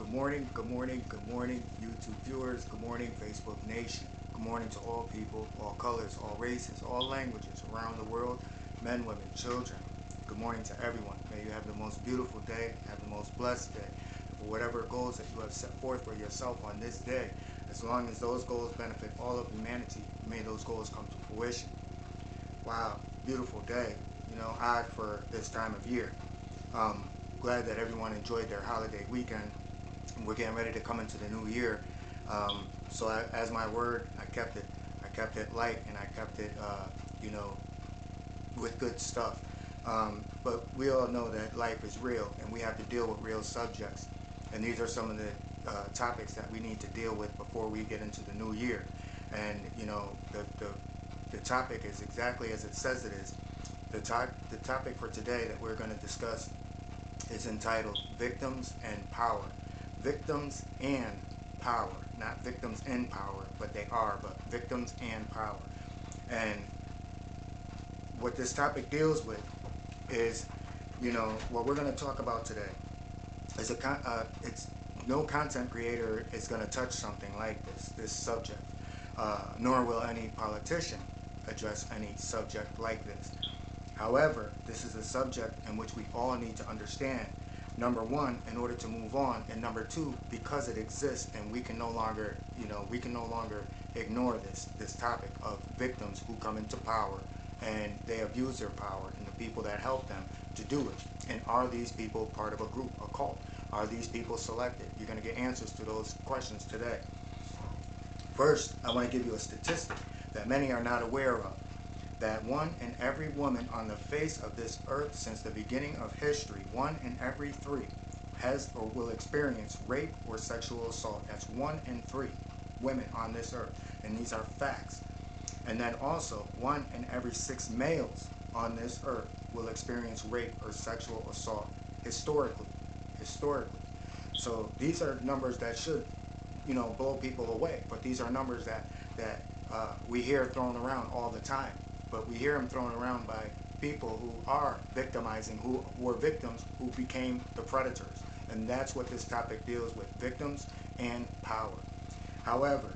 good morning, good morning, YouTube viewers, good morning, Facebook Nation. Good morning to all people, all colors, all races, all languages around the world, men, women, children. Good morning to everyone. May you have the most beautiful day, have the most blessed day. For whatever goals that you have set forth for yourself on this day, as long as those goals benefit all of humanity, may those goals come to fruition. Wow, beautiful day. Odd for this time of year. Glad that everyone enjoyed their holiday weekend. We're getting ready to come into the new year. As my word, I kept it light, and I kept it, with good stuff. But we all know that life is real, and we have to deal with real subjects. And these are some of the topics that we need to deal with before we get into the new year. And the topic is exactly as it says it is. The topic for today that we're going to discuss is entitled Victims and Power. Victims and power. Not victims in power, but they are, but victims and power. And what this topic deals with is, what we're going to talk about today is it's no content creator is going to touch something like this subject, nor will any politician address any subject like this. However, this is a subject in which we all need to understand, number one, in order to move on, and number two, because it exists, and we can no longer ignore this topic of victims who come into power and they abuse their power and the people that help them to do it. And are these people part of a group, a cult? Are these people selected? You're going to get answers to those questions today. First, I want to give you a statistic that many are not aware of. That 1 in every woman on the face of this earth since the beginning of history, 1 in every 3 has or will experience rape or sexual assault. That's 1 in 3 women on this earth, and these are facts. And then also 1 in every 6 males on this earth will experience rape or sexual assault historically. So these are numbers that should blow people away, but these are numbers that we hear thrown around all the time. But we hear them thrown around by people who are victimizing, who were victims, who became the predators. And that's what this topic deals with, victims and power. However,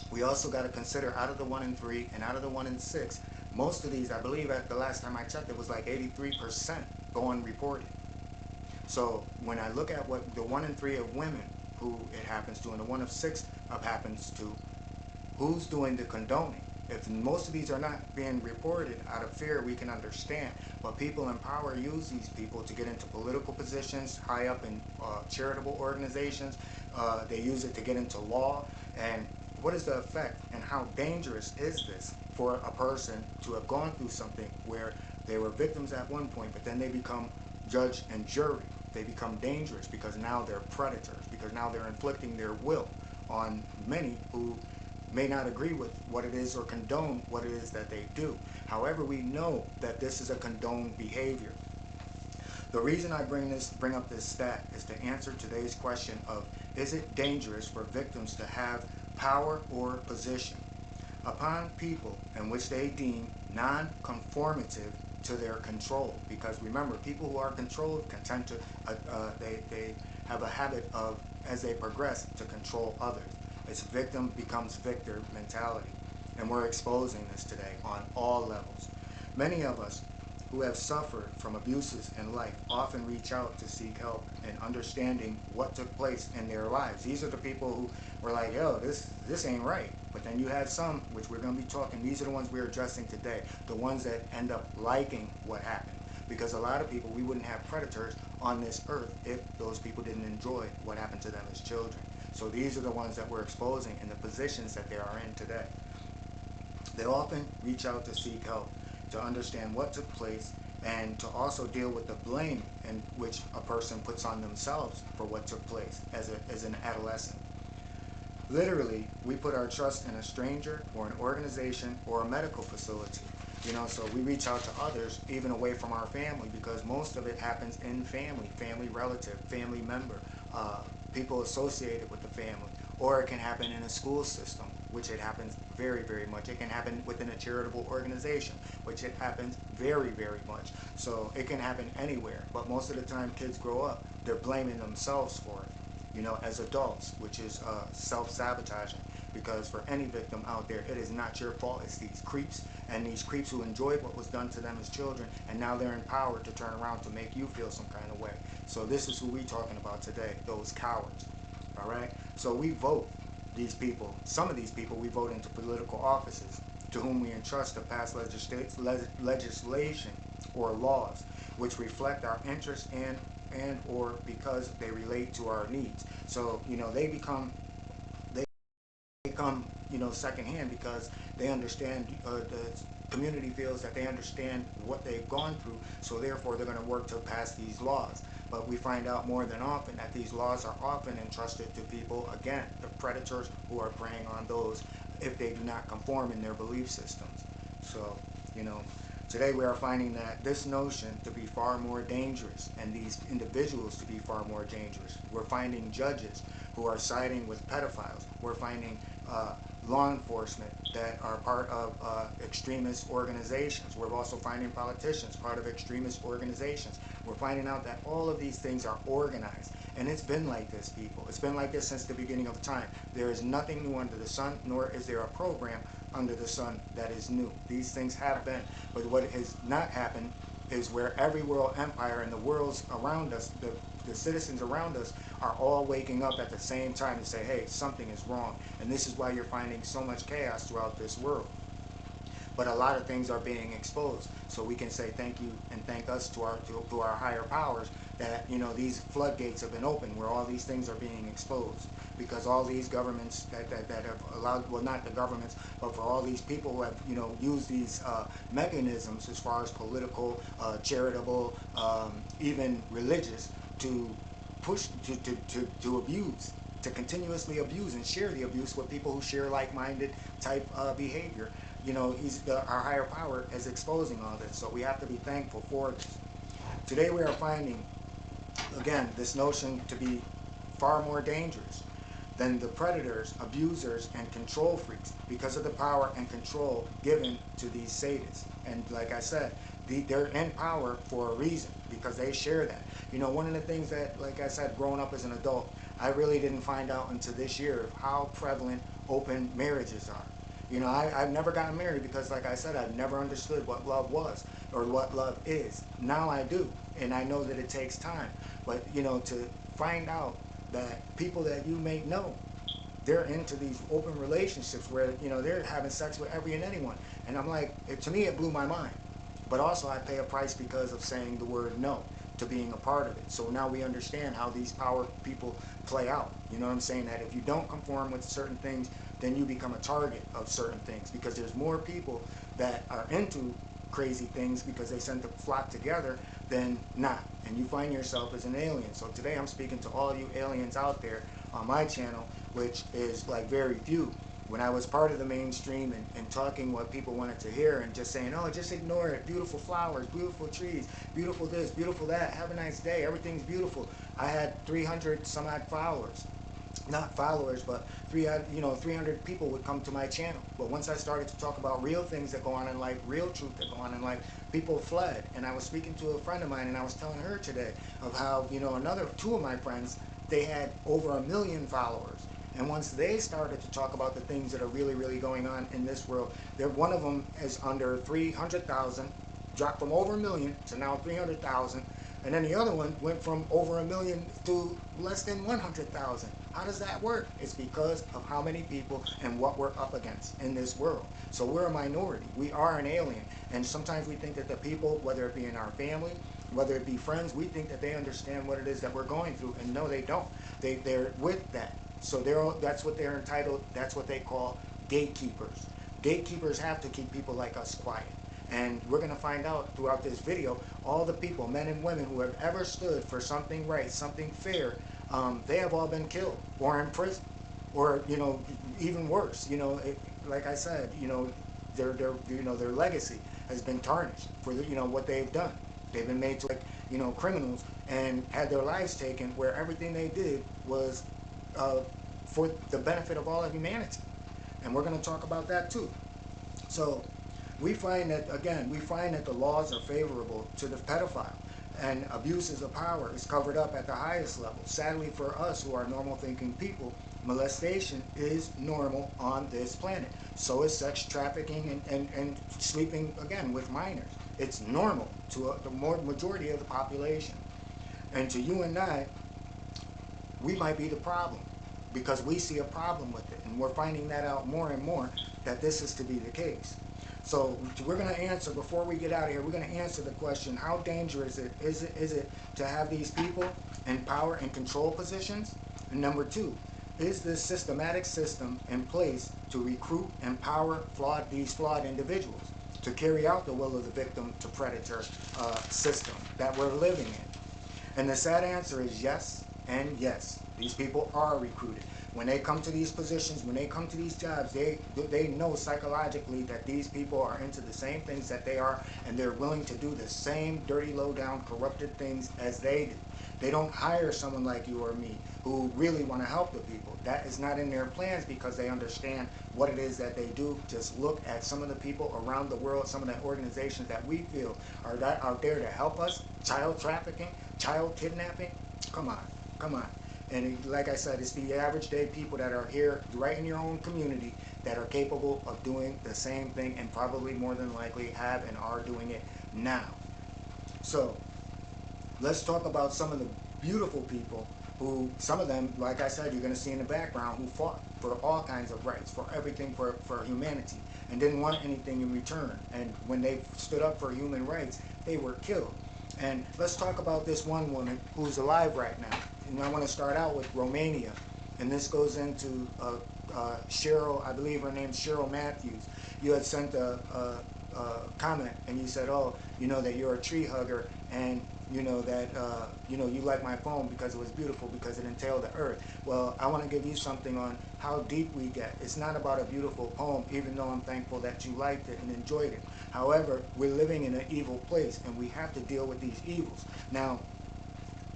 we also got to consider, out of the 1 in 3 and out of the 1 in 6, most of these, I believe at the last time I checked, it was like 83% go unreported. So when I look at what the 1 in 3 of women who it happens to and the 1 of 6 happens to, who's doing the condoning? If most of these are not being reported out of fear, we can understand. But people in power use these people to get into political positions, high up in charitable organizations. They use it to get into law. And what is the effect, and how dangerous is this for a person to have gone through something where they were victims at one point, but then they become judge and jury? They become dangerous because now they're predators, because now they're inflicting their will on many who may not agree with what it is or condone what it is that they do. However, we know that this is a condoned behavior. The reason I bring up this stat is to answer today's question of, is it dangerous for victims to have power or position upon people in which they deem non-conformative to their control? Because remember, people who are controlled can tend to they have a habit of, as they progress, to control others. It's victim becomes victor mentality. And we're exposing this today on all levels. Many of us who have suffered from abuses in life often reach out to seek help in understanding what took place in their lives. These are the people who were like, yo, this ain't right. But then you have some, which we're going to be talking, these are the ones we're addressing today, the ones that end up liking what happened. Because a lot of people, we wouldn't have predators on this earth if those people didn't enjoy what happened to them as children. So these are the ones that we're exposing in the positions that they are in today. They often reach out to seek help, to understand what took place, and to also deal with the blame in which a person puts on themselves for what took place as an adolescent. Literally, we put our trust in a stranger or an organization or a medical facility. So we reach out to others, even away from our family, because most of it happens in family relative, family member, people associated with the family. Or it can happen in a school system, which it happens very, very much. It can happen within a charitable organization, which it happens very, very much. So it can happen anywhere. But most of the time kids grow up, they're blaming themselves for it. as adults, which is self-sabotaging. Because for any victim out there, it is not your fault. It's these creeps, and these creeps who enjoyed what was done to them as children, and now they're empowered to turn around to make you feel some kind of way. So this is who we're talking about today, those cowards. All right? So we vote these people, some of these people we vote into political offices, to whom we entrust to pass legislation or laws which reflect our interests and or because they relate to our needs. So they become secondhand because they understand, the community feels that they understand what they've gone through, so therefore they're going to work to pass these laws. But we find out more than often that these laws are often entrusted to people, again, the predators who are preying on those if they do not conform in their belief systems. So, today we are finding that this notion to be far more dangerous, and these individuals to be far more dangerous. We're finding judges who are siding with pedophiles. We're finding law enforcement that are part of extremist organizations. We're also finding politicians part of extremist organizations. We're finding out that all of these things are organized. And it's been like this, people. It's been like this since the beginning of time. There is nothing new under the sun, nor is there a program under the sun that is new. These things have been. But what has not happened is where every world empire and the worlds around us, the citizens around us, are all waking up at the same time to say, hey, something is wrong. And this is why you're finding so much chaos throughout this world. But a lot of things are being exposed. So we can say thank you and thank us to our higher powers that these floodgates have been opened where all these things are being exposed. Because all these governments that have allowed, well, not the governments, but for all these people who have used these mechanisms as far as political, charitable, even religious, to push to abuse, to continuously abuse and share the abuse with people who share like-minded type behavior. Our higher power is exposing all this, so we have to be thankful for this. Today we are finding, again, this notion to be far more dangerous than the predators, abusers, and control freaks because of the power and control given to these sadists. And like I said, they're in power for a reason because they share that. One of the things that, like I said, growing up as an adult, I really didn't find out until this year how prevalent open marriages are. I've never gotten married because, like I said, I've never understood what love was or what love is. Now I do, and I know that it takes time. But, to find out that people that you may know, they're into these open relationships where, they're having sex with every and anyone. And I'm like, to me, it blew my mind. But also I pay a price because of saying the word no to being a part of it. So now we understand how these power people play out. You know what I'm saying? That if you don't conform with certain things, then you become a target of certain things because there's more people that are into crazy things because they tend to flock together than not. And you find yourself as an alien. So today I'm speaking to all you aliens out there on my channel, which is like very few. When I was part of the mainstream and talking what people wanted to hear and just saying, oh, just ignore it, beautiful flowers, beautiful trees, beautiful this, beautiful that, have a nice day, everything's beautiful. I had 300 some odd followers. Not followers, but 300 people would come to my channel. But once I started to talk about real things that go on in life, real truth that go on in life, people fled. And I was speaking to a friend of mine, and I was telling her today of how, two of my friends, they had over 1 million followers. And once they started to talk about the things that are really, really going on in this world, one of them is under 300,000, dropped from over 1 million to now 300,000. And then the other one went from over 1 million to less than 100,000. How does that work? It's because of how many people and what we're up against in this world. So we're a minority. We are an alien. And sometimes we think that the people, whether it be in our family, whether it be friends, we think that they understand what it is that we're going through. And no, they don't. They're with that. So that's what they're entitled. That's what they call gatekeepers. Gatekeepers have to keep people like us quiet. And we're going to find out throughout this video, all the people, men and women, who have ever stood for something right, something fair, they have all been killed or in prison, or even worse. Like I said, their legacy has been tarnished for what they've done. They've been made to criminals and had their lives taken, where everything they did was for the benefit of all of humanity. And we're going to talk about that too. So we find that, again, the laws are favorable to the pedophile. and abuses of power is covered up at the highest level. Sadly for us who are normal thinking people, molestation is normal on this planet. So is sex trafficking and sleeping, again, with minors. It's normal to the majority of the population. And to you and I, we might be the problem because we see a problem with it. And we're finding that out more and more, that this is to be the case. So we're going to answer, before we get out of here, we're going to answer the question, how dangerous is it to have these people in power and control positions? And number two, is this systematic system in place to recruit, empower these flawed individuals to carry out the will of the victim to predator system that we're living in? And the sad answer is yes and yes. These people are recruited. When they come to these positions, when they come to these jobs, they know psychologically that these people are into the same things that they are, and they're willing to do the same dirty, low-down, corrupted things as they do. They don't hire someone like you or me who really want to help the people. That is not in their plans because they understand what it is that they do. Just look at some of the people around the world, some of the organizations that we feel are out there to help us. Child trafficking, child kidnapping. Come on, come on. And like I said, it's the average day people that are here right in your own community that are capable of doing the same thing, and probably more than likely have and are doing it now. So let's talk about some of the beautiful people who, some of them, like I said, you're going to see in the background, who fought for all kinds of rights, for everything, for humanity, and didn't want anything in return. And when they stood up for human rights, they were killed. And let's talk about this one woman who's alive right now. And I want to start out with Romania. And this goes into Cheryl, I believe her name's Cheryl Matthews. You had sent a comment and you said, oh, you know that you're a tree hugger, and you know that you like my poem because it was beautiful, because it entailed the earth. Well, I want to give you something on how deep we get. It's not about a beautiful poem, even though I'm thankful that you liked it and enjoyed it. However, we're living in an evil place, and we have to deal with these evils. Now,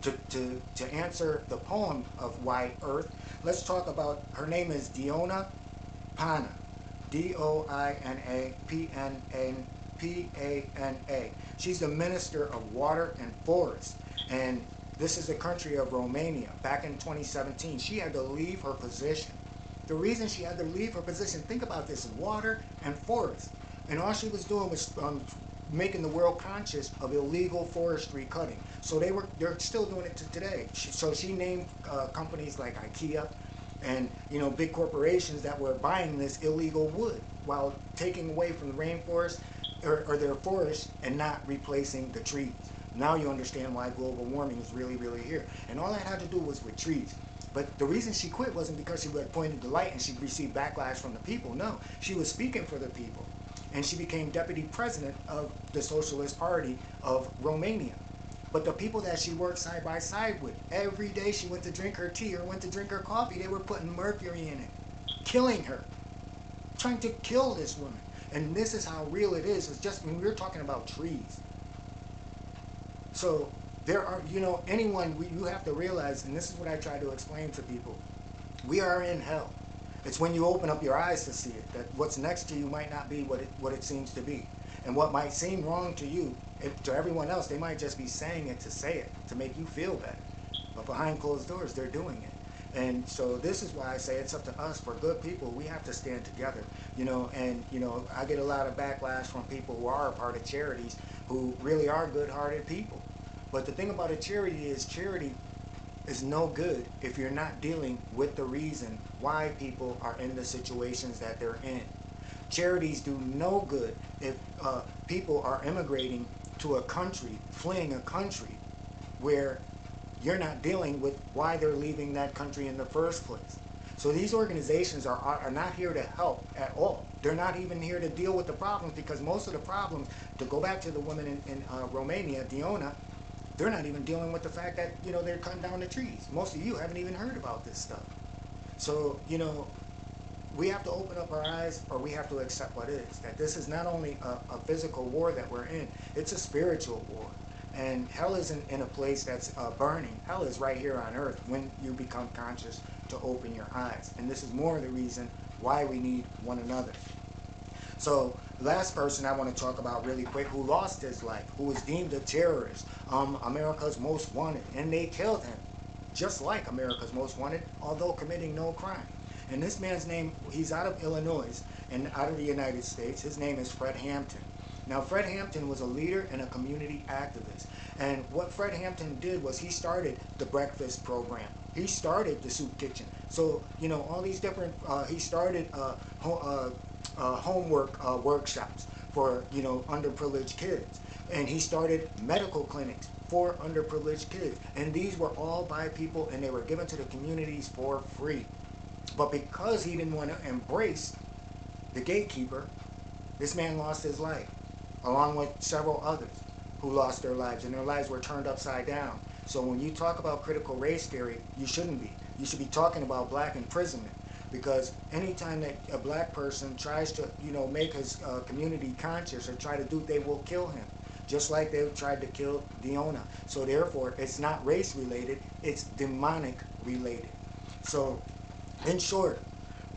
to answer the poem of Why Earth, let's talk about, her name is Diona Pana. D-O-I-N-A-P-N-A-P-A-N-A. She's the Minister of Water and Forest. And this is the country of Romania. Back in 2017, she had to leave her position. The reason she had to leave her position, think about this, water and forest. And all she was doing was making the world conscious of illegal forestry cutting. So they're still doing it to today. So she named companies like IKEA and big corporations that were buying this illegal wood while taking away from the rainforest or their forests and not replacing the trees. Now you understand why global warming is really, really here. And all that had to do was with trees. But the reason she quit wasn't because she had pointed the light and she received backlash from the people. No, she was speaking for the people. And she became deputy president of the Socialist Party of Romania. But the people that she worked side by side with, every day she went to drink her tea or went to drink her coffee, they were putting mercury in it, killing her, trying to kill this woman. And this is how real it is. It's just, when we're talking about trees. So there are, you have to realize, and this is what I try to explain to people, we are in hell. It's when you open up your eyes to see it, that what's next to you might not be what it seems to be. And what might seem wrong to you, to everyone else, they might just be saying it, to make you feel better. But behind closed doors, they're doing it. And so this is why I say it's up to us. For good people, we have to stand together. I get a lot of backlash from people who are a part of charities who really are good-hearted people. But the thing about a charity is no good if you're not dealing with the reason why people are in the situations that they're in. Charities do no good if people are immigrating to a country, fleeing a country, where you're not dealing with why they're leaving that country in the first place. So these organizations are not here to help at all. They're not even here to deal with the problems, because most of the problems, to go back to the woman in Romania, Diona, they're not even dealing with the fact that, they're cutting down the trees. Most of you haven't even heard about this stuff. So, we have to open up our eyes, or we have to accept what is. That this is not only a physical war that we're in, it's a spiritual war. And hell isn't in a place that's burning. Hell is right here on earth when you become conscious to open your eyes. And this is more of the reason why we need one another. So Last person I want to talk about really quick who lost his life, who was deemed a terrorist, America's Most Wanted, and they killed him, just like America's Most Wanted, although committing no crime. And this man's name, he's out of Illinois and out of the United States. His name is Fred Hampton. Now, Fred Hampton was a leader and a community activist. And what Fred Hampton did was he started the breakfast program. He started the soup kitchen. So, you know, all these different, he started homework workshops for, you know, underprivileged kids. And he started medical clinics for underprivileged kids. And these were all by people, and they were given to the communities for free. But because he didn't want to embrace the gatekeeper, this man lost his life, along with several others who lost their lives, and their lives were turned upside down. So when you talk about critical race theory, you shouldn't be. You should be talking about black imprisonment, because anytime that a black person tries to, you know, make his community conscious or try to do, they will kill him, just like they tried to kill Diona. So therefore, it's not race related, it's demonic related. So in short,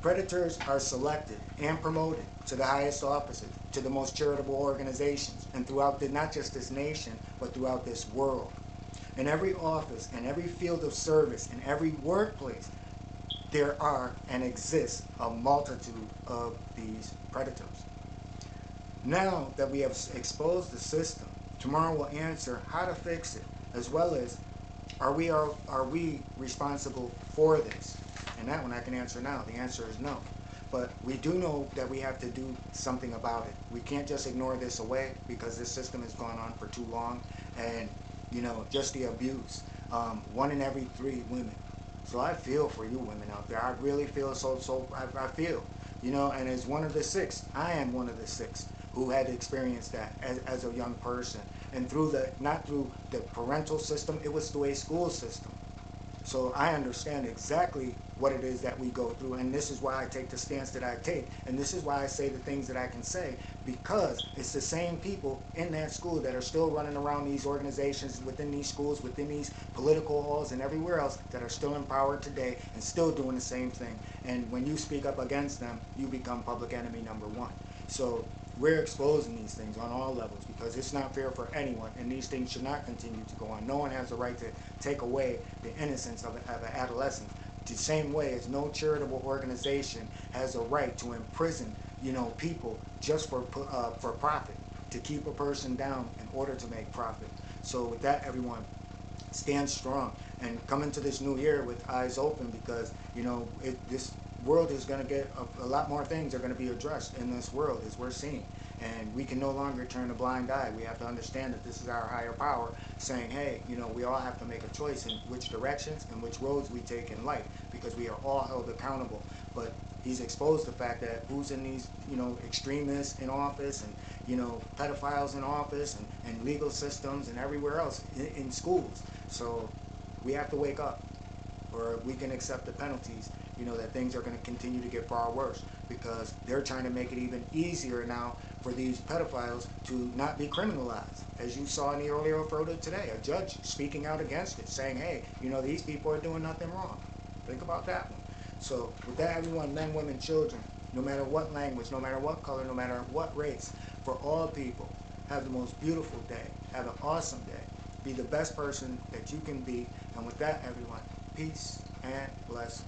predators are selected and promoted to the highest offices, to the most charitable organizations, and throughout not just this nation, but throughout this world. In every office, in every field of service, in every workplace, there are and exist a multitude of these predators. Now that we have exposed the system, tomorrow we'll answer how to fix it, as well as are we responsible for this? And that one I can answer now. The answer is no. But we do know that we have to do something about it. We can't just ignore this away, because this system has gone on for too long. And, you know, just the abuse. 1 in every 3 women. So I feel for you women out there. I really feel I feel. You know, and as one of the 6, I am one of the 6 who had experienced that as a young person. And through not through the parental system, it was through a school system. So I understand exactly what it is that we go through, and this is why I take the stance that I take, and this is why I say the things that I can say, because it's the same people in that school that are still running around these organizations, within these schools, within these political halls, and everywhere else, that are still in power today and still doing the same thing. And when you speak up against them, you become public enemy #1. So we're exposing these things on all levels, because it's not fair for anyone, and these things should not continue to go on. No one has the right to take away the innocence of an adolescent, the same way as no charitable organization has a right to imprison, you know, people just for profit, to keep a person down in order to make profit. So with that, everyone, stand strong and come into this new year with eyes open, because, you know, this world is going to get a lot more things are going to be addressed in this world, as we're seeing. And we can no longer turn a blind eye. We have to understand that this is our higher power saying, hey, you know, we all have to make a choice in which directions and which roads we take in life, because we are all held accountable. But he's exposed the fact that who's in these, you know, extremists in office, and, you know, pedophiles in office, and legal systems and everywhere else in schools. So we have to wake up, or we can accept the penalties, you know, that things are going to continue to get far worse, because they're trying to make it even easier now for these pedophiles to not be criminalized. As you saw in the earlier photo today, a judge speaking out against it, saying, hey, you know, these people are doing nothing wrong. Think about that one. So with that, everyone, men, women, children, no matter what language, no matter what color, no matter what race, for all people, have the most beautiful day. Have an awesome day. Be the best person that you can be. And with that, everyone, peace and blessings.